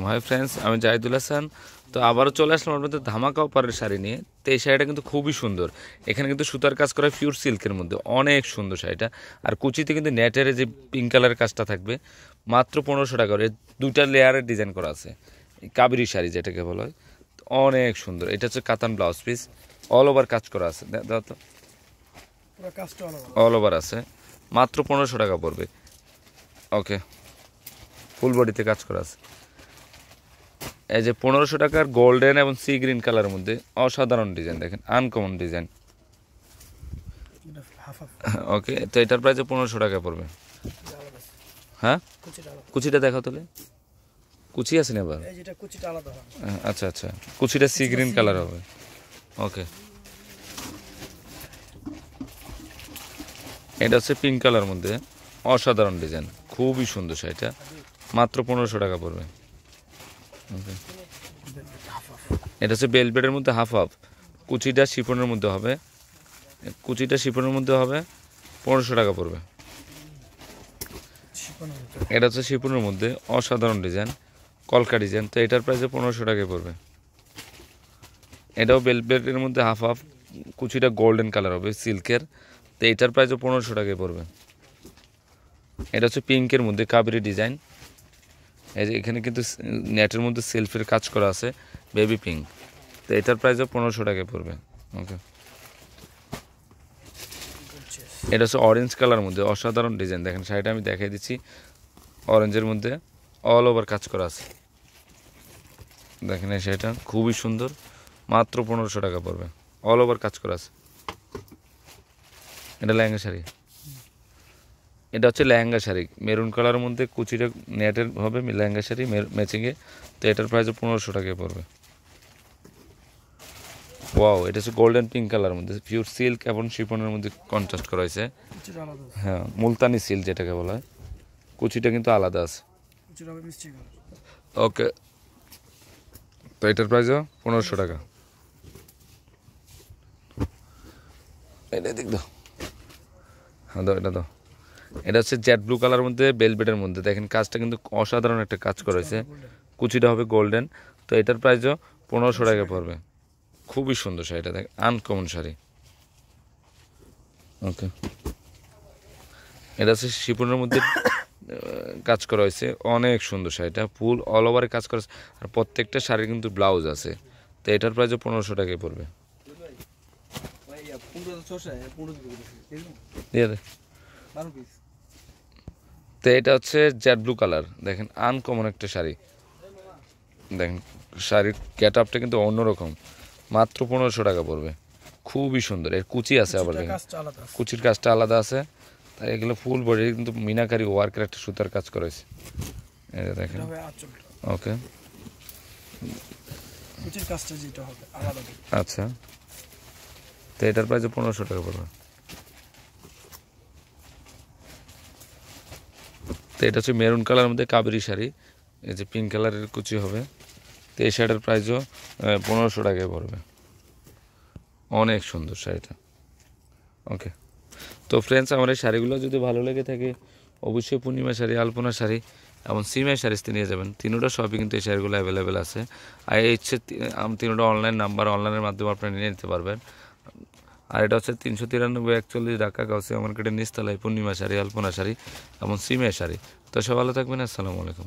Hi friends, আমি জাহিদুল হাসান। তো আবারও চলে আসলাম আপনাদের ধামাকা অফারের শাড়ি নিয়ে। তো এই শাড়িটা কিন্তু খুবই সুন্দর। এখানে কিন্তু সুতার কাজ করা পিওর সিল্কের মধ্যে, অনেক সুন্দর শাড়িটা। আর কুচিতে কিন্তু নেটের যে পিঙ্ক কালারের কাজটা থাকবে, মাত্র 1500 টাকা করে। দুইটা লেয়ারের ডিজাইন করা আছে, কাবেরি শাড়ি যেটাকে বলা হয়, অনেক সুন্দর। এটা হচ্ছে কাতান ব্লাউজ পিস, অল ওভার কাজ করা আছে, দাও তো, অল ওভার আছে, মাত্র 1500 টাকা পড়বে। ওকে, ফুল বডিতে কাজ করা আছে। এই যে 1500 টাকার গোল্ডেন এবং সি গ্রিন কালারের মধ্যে অসাধারণ ডিজাইন, দেখেন আনকমন ডিজাইন। ওকে, তো এটার প্রাইস 1500 টাকা পড়বে। হ্যাঁ, কুচিটা দেখাও তাহলে। কুচি আছে না আবার? আচ্ছা আচ্ছা, কুচিটা সি গ্রিন কালার হবে। ওকে, এটা হচ্ছে পিঙ্ক কালার মধ্যে অসাধারণ ডিজাইন, খুবই সুন্দর শাড়িটা, মাত্র 1500 টাকা পড়বে। ওকে, এটা হচ্ছে বেলভেটের মধ্যে হাফ হাফ, কুচিটা শিফনের মধ্যে হবে, কুচিটা শিফনের মধ্যে হবে, 1500 টাকা পড়বে। এটা হচ্ছে শিফনের মধ্যে অসাধারণ ডিজাইন, কলকা ডিজাইন। তো এটার প্রাইসে 1500 টাকায় পড়বে। এটাও বেলভেটের মধ্যে হাফ হাফ, কুচিটা গোল্ডেন কালার হবে সিল্কের। তো এটার প্রাইসও 1500 টাকায় পড়বে। এটা হচ্ছে পিঙ্কের মধ্যে কাবেরি ডিজাইন। এই যে এখানে কিন্তু নেটের মধ্যে সেলফের কাজ করা আছে, বেবি পিঙ্ক। তো এটার প্রাইসও 1500 টাকায় পড়বে। ওকে, এটা হচ্ছে অরেঞ্জ কালার মধ্যে অসাধারণ ডিজাইন। দেখেন শাড়িটা আমি দেখাই দিচ্ছি, অরেঞ্জের মধ্যে অল ওভার কাজ করা আছে। দেখেন এই শাড়িটা খুবই সুন্দর, মাত্র 1500 টাকা পড়বে, অল ওভার কাজ করা আছে। এটা লেহেঙ্গা শাড়ি, এটা হচ্ছে লেহেঙ্গা শাড়ি মেরুন কালারের মধ্যে, কুচিটা নেটের হবে, লেহেঙ্গা শাড়ি ম্যাচিংয়ে। তো এটার প্রাইস 1500 টাকায় পড়বে। ওয়াও, এটা হচ্ছে গোল্ডেন পিঙ্ক কালারের মধ্যে পিওর সিল্ক এবং শিফনের মধ্যে কন্ট্রাস্ট করা হয়েছে। হ্যাঁ, মুলতানি সিল্ক যেটাকে বলা হয়, কুচিটা কিন্তু আলাদা আছে। ওকে, তো এটার প্রাইসও 1500 টাকা। এটা দেখ দাও, হ্যাঁ দাও, এটা দাও। এটা হচ্ছে জেড ব্লু কালারের মধ্যে বেলভেটের মধ্যে, দেখেন কাজটা কিন্তু অসাধারণ একটা কাজ করা হয়েছে, কুচিটা হবে গোল্ডেন। তো এটার প্রাইসও 1500 টাকা পড়বে। খুবই সুন্দর শাড়িটা, দেখ আনকমন শাড়ি। ওকে, এটা হচ্ছে শিফনের মধ্যে কাজ করা হয়েছে, অনেক সুন্দর শাড়িটা, ফুল অল ওভারে কাজ করা, আর প্রত্যেকটা শাড়ির কিন্তু ব্লাউজ আছে। তো এটার প্রাইসও 1500 টাকায় পড়বে। তো এটা হচ্ছে জেড ব্লু কালার, দেখেন আনকমন একটা শাড়ি। দেখেন শাড়ির গেট আপটা কিন্তু অন্যরকম, মাত্র 1500 টাকা পড়বে। খুবই সুন্দর, এর কুচি আছে আবার, দেখেন কুচির কাজটা আলাদা আছে। তাই এগুলো ফুল বডি কিন্তু মিনাকারি ওয়ার্কের একটা সুতার কাজ করেছে, এটা দেখেন। ওকে, আচ্ছা, তো এটার প্রাইস 1500 টাকা পড়বে। তো এটা হচ্ছে মেরুন কালারের মধ্যে কাবেরি শাড়ি, এই যে পিঙ্ক কালারের কুচি হবে। তো এই শাড়িটার প্রাইসও 1500 টাকায় পড়বে, অনেক সুন্দর শাড়িটা। ওকে, তো ফ্রেন্ডস, আমার এই শাড়িগুলো যদি ভালো লেগে থাকে, অবশ্যই পূর্ণিমা শাড়ি, আলপনা শাড়ি এবং সিমাই শাড়িতে নিয়ে যাবেন। তিনোটা সবই কিন্তু এই শাড়িগুলো অ্যাভেলেবেল আছে। আর এই হচ্ছে তিনোটা অনলাইন নাম্বার, অনলাইনের মাধ্যমে আপনারা নিয়ে নিতে পারবেন। আর এটা হচ্ছে 393-41 ঢাকা গাউসিয়া মার্কেটের নিচতলায় পূর্ণিমা শাড়ি, আলপনা শাড়ি এবং সিমাই শাড়ি। তো সব ভালো থাকবেন, আসসালামু আলাইকুম।